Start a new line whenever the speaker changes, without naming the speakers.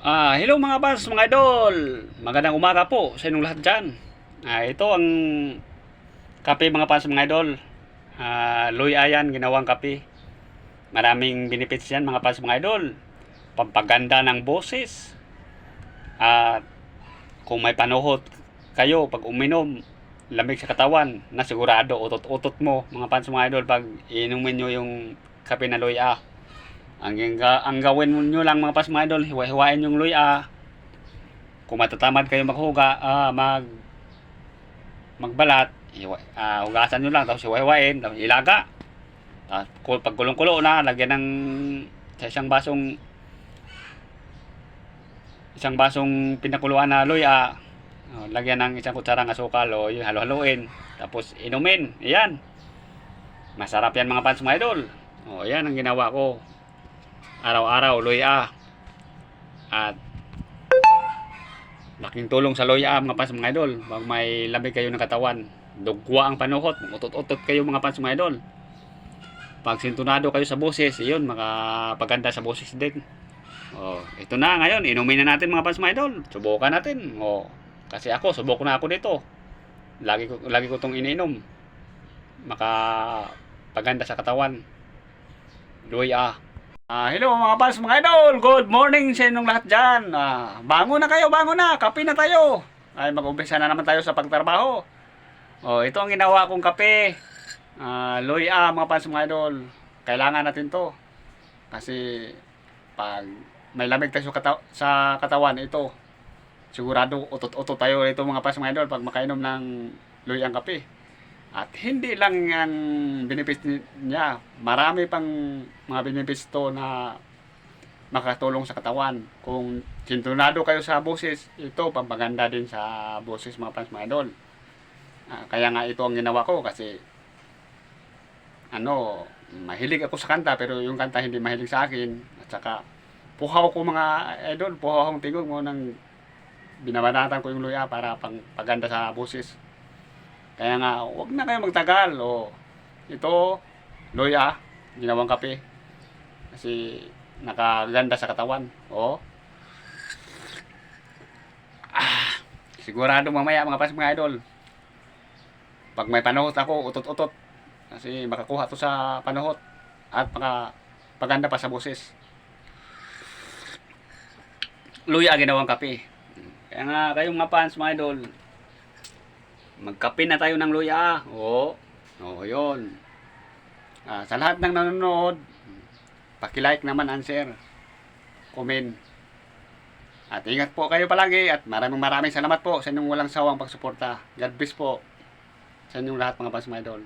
Hello mga boss, mga idol. Magandang umaga po sa inyong lahat dyan. Ito ang kape mga boss, mga idol. Loy Ayan, ginawang kape. Maraming benefits yan mga boss, mga idol. Pampaganda ng boses. At kung may panuhot kayo pag uminom, lamig sa katawan, na sigurado utot-utot mo mga fans, mga idol, pag inumin nyo yung kape na Loy A. Ang gawin nyo lang mga pas, mga idol, hiwa-hiwain yung luya. Kung matatamad kayo maghuga, magbalat, hugasan nyo lang, tapos hiwa-hiwain, tapos ilaga. Tapos pag kulong-kulo na, lagyan ng sa isang basong pinakuluan na luya. Lagyan ng isang kutsarang asukal o yung halo-haloin. Tapos inumin. Ayan. Masarap yan mga fans, mga idol. Ayan ang ginawa ko. Araw-araw, luya. At laking tulong sa luya mga fans, mga idol. Pag may lamig kayo ng katawan, dugwa ang panuhot, utot-utot kayo mga fans, mga idol. Pag sintonado kayo sa boses, yun, makapaganda sa boses din. Ito na ngayon, inumin na natin mga fans, mga idol. Subukan natin. Kasi subok na ako dito. Lagi ko tong iniinom. Makapaganda sa katawan. Luya. Hello mga fans, mga idol. Good morning sa inyong lahat dyan. Bango na kayo, bango na. Kape na tayo. Mag-umpisa na naman tayo sa pagtrabaho. Ito ang ginawa kong kape. Luya mga fans, mga idol. Kailangan natin to. Kasi pag may lamig tayo sa katawan, ito, sigurado utot-utot tayo ito mga fans, mga idol, pag makainom ng luyang kape. At hindi lang ang benefits niya, marami pang mga benefits to na makatulong sa katawan. Kung sintonado kayo sa boses, ito pampaganda din sa boses mga fans, mga idol. Kaya nga ito ang ginawa ko kasi mahilig ako sa kanta, pero yung kanta hindi mahilig sa akin. At saka puhaw ko mga idol, puhaw akong tingog mo nang binabanatan ko yung luya para paganda sa boses. Kaya nga, huwag na kayo magtagal. Ito, luya, ginawang kape. Kasi nakaganda sa katawan. Sigurado mamaya mga pas, mga idol, pag may panuhot ako, utot-utot. Kasi makakuha to sa panuhot at makapaganda pa sa boses. Luya, ginawang kape. Kaya nga, kayong mga fans, mga idol, magkape na tayo ng luya. Yun. Sa lahat ng nanonood, paki-like naman, answer, comment. At ingat po kayo palagi at maraming salamat po sa inyong walang sawang pagsuporta. God bless po sa inyong lahat mga fans, mga idol.